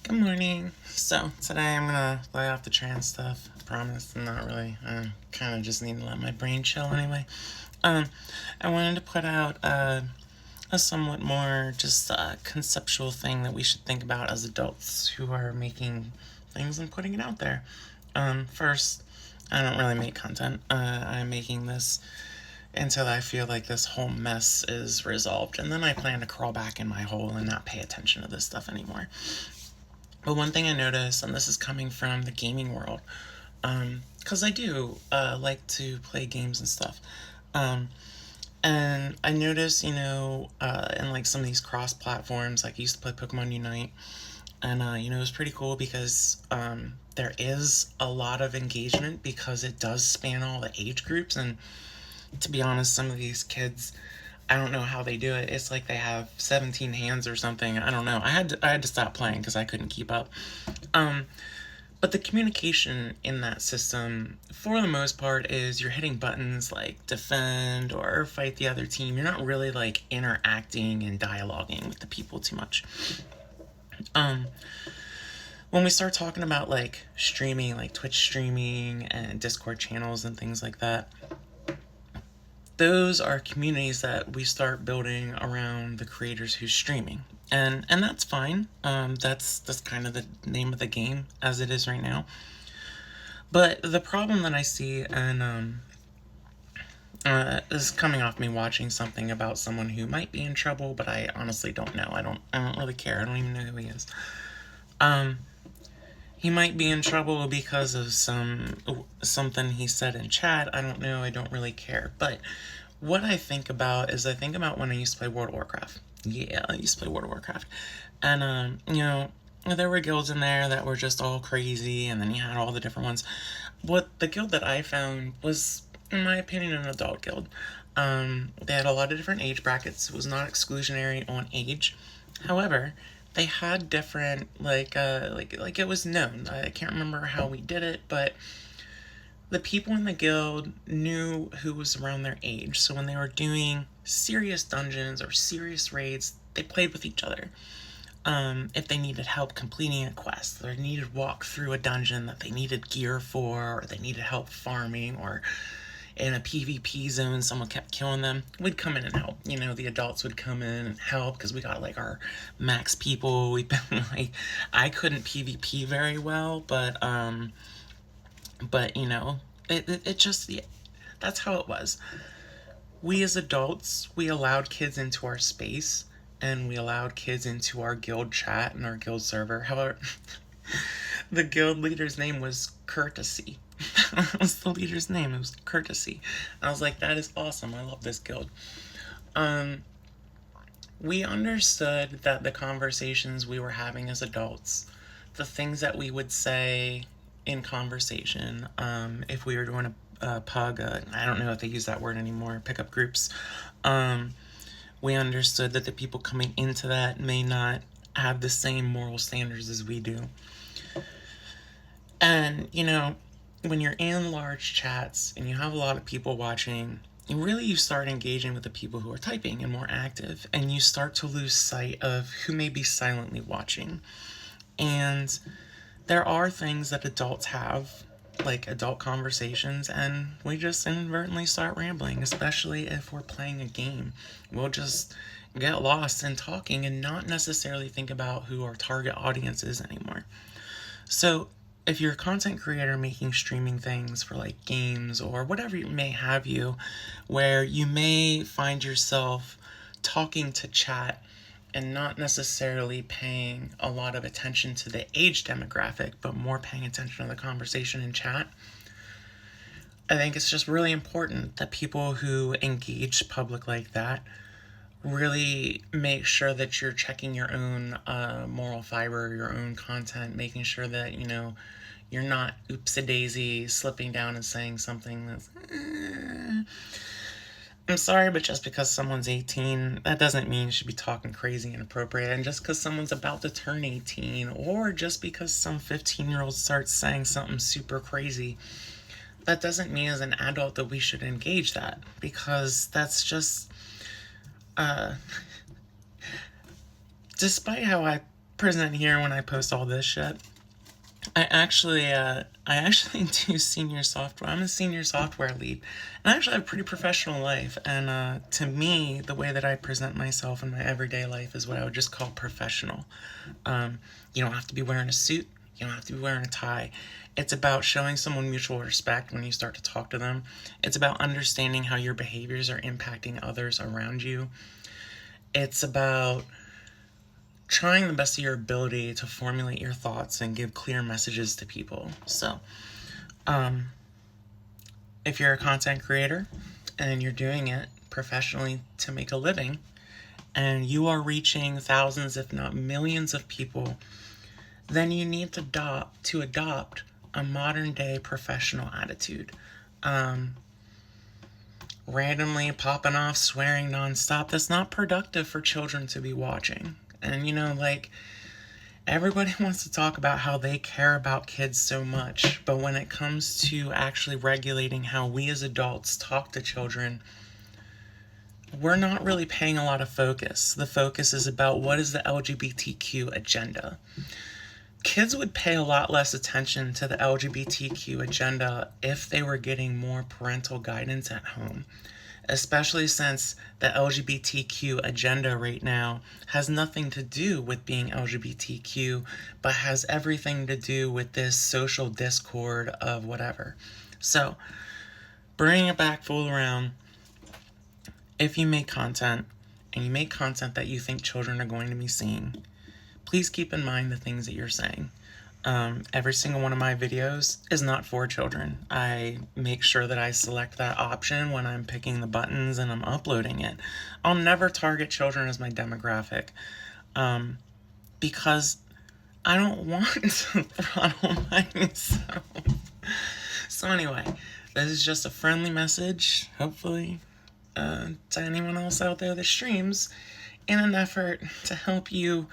Good morning. So today I'm gonna lay off the trans stuff. I promise. I'm not really. I kind of just need to let my brain chill anyway. Um, I wanted to put out a somewhat more just conceptual thing that we should think about as adults who are making things and putting it out there. First, I don't really make content. I'm making this until I feel like this whole mess is resolved, and then I plan to crawl back in my hole and not pay attention to this stuff anymore. But one thing I noticed, and this is coming from the gaming world, because I do like to play games and stuff. Um, and I noticed, in like some of these cross platforms, like I used to play Pokemon Unite, and it was pretty cool because there is a lot of engagement because it does span all the age groups. And to be honest, some of these kids, I don't know how they do it. It's like they have 17 hands or something. I don't know. I had to stop playing because I couldn't keep up. Um, but the communication in that system, for the most part, is you're hitting buttons like defend or fight the other team. You're not really like interacting and dialoguing with the people too much. Um, when we start talking about like streaming, like Twitch streaming and Discord channels and things like that, those are communities that we start building around the creators who's streaming, and that's fine. That's kind of the name of the game as it is right now. But the problem that I see, and this is coming off me watching something about someone who might be in trouble, but I honestly don't know. I don't really care. I don't even know who he is. Um, he might be in trouble because of something he said in chat. I don't know. I don't really care. But what I think about is I think about when I used to play World of Warcraft. Yeah, I used to play World of Warcraft. And, there were guilds in there that were just all crazy, and then you had all the different ones. What the guild that I found was, in my opinion, an adult guild. They had a lot of different age brackets. It was not exclusionary on age. However, they had different, like it was known. I can't remember how we did it, but the people in the guild knew who was around their age. So when they were doing serious dungeons or serious raids, they played with each other. If they needed help completing a quest, or needed walk through a dungeon that they needed gear for, or they needed help farming, or in a PvP zone someone kept killing them, we'd come in and help. The adults would come in and help because we got like our max people. We've been like, I couldn't PvP very well, but it just, yeah, that's how it was. We as adults, we allowed kids into our space, and we allowed kids into our guild chat and our guild server. However, the guild leader's name was Courtesy. That was the leader's name. It was Courtesy. And I was like, that is awesome. I love this guild. We understood that the conversations we were having as adults, the things that we would say in conversation, if we were doing a pug, I don't know if they use that word anymore, pickup groups, we understood that the people coming into that may not have the same moral standards as we do. And, when you're in large chats and you have a lot of people watching, you start engaging with the people who are typing and more active, and you start to lose sight of who may be silently watching. And there are things that adults have, like adult conversations, and we just inadvertently start rambling, especially if we're playing a game. We'll just get lost in talking and not necessarily think about who our target audience is anymore. So if you're a content creator making streaming things for like games or whatever you may have you, where you may find yourself talking to chat and not necessarily paying a lot of attention to the age demographic, but more paying attention to the conversation in chat, I think it's just really important that people who engage public like that really make sure that you're checking your own moral fiber, your own content, making sure that, you're not oopsie-daisy slipping down and saying something that's, I'm sorry, but just because someone's 18, that doesn't mean you should be talking crazy and inappropriate. And just because someone's about to turn 18, or just because some 15-year-old starts saying something super crazy, that doesn't mean as an adult that we should engage that, because that's just, despite how I present here when I post all this shit. I actually do senior software. I'm a senior software lead, and I actually have a pretty professional life. And to me, the way that I present myself in my everyday life is what I would just call professional. You don't have to be wearing a suit. You don't have to be wearing a tie. It's about showing someone mutual respect when you start to talk to them. It's about understanding how your behaviors are impacting others around you. It's about trying the best of your ability to formulate your thoughts and give clear messages to people. So, if you're a content creator and you're doing it professionally to make a living, and you are reaching thousands, if not millions of people, then you need to adopt a modern day professional attitude. Randomly popping off, swearing nonstop, that's not productive for children to be watching. And everybody wants to talk about how they care about kids so much, but when it comes to actually regulating how we as adults talk to children, we're not really paying a lot of focus. The focus is about what is the LGBTQ agenda. Kids would pay a lot less attention to the LGBTQ agenda if they were getting more parental guidance at home, especially since the LGBTQ agenda right now has nothing to do with being LGBTQ, but has everything to do with this social discord of whatever. So, bringing it back full around, if you make content, and you make content that you think children are going to be seeing, please keep in mind the things that you're saying. Every single one of my videos is not for children. I make sure that I select that option when I'm picking the buttons and I'm uploading it. I'll never target children as my demographic, because I don't want to throttle myself. So anyway, this is just a friendly message, hopefully, to anyone else out there that streams, in an effort to help you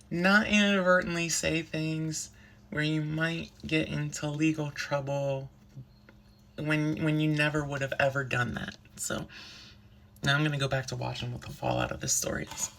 not inadvertently say things where you might get into legal trouble when you never would have ever done that. So now I'm going to go back to watching what the fallout of this story is.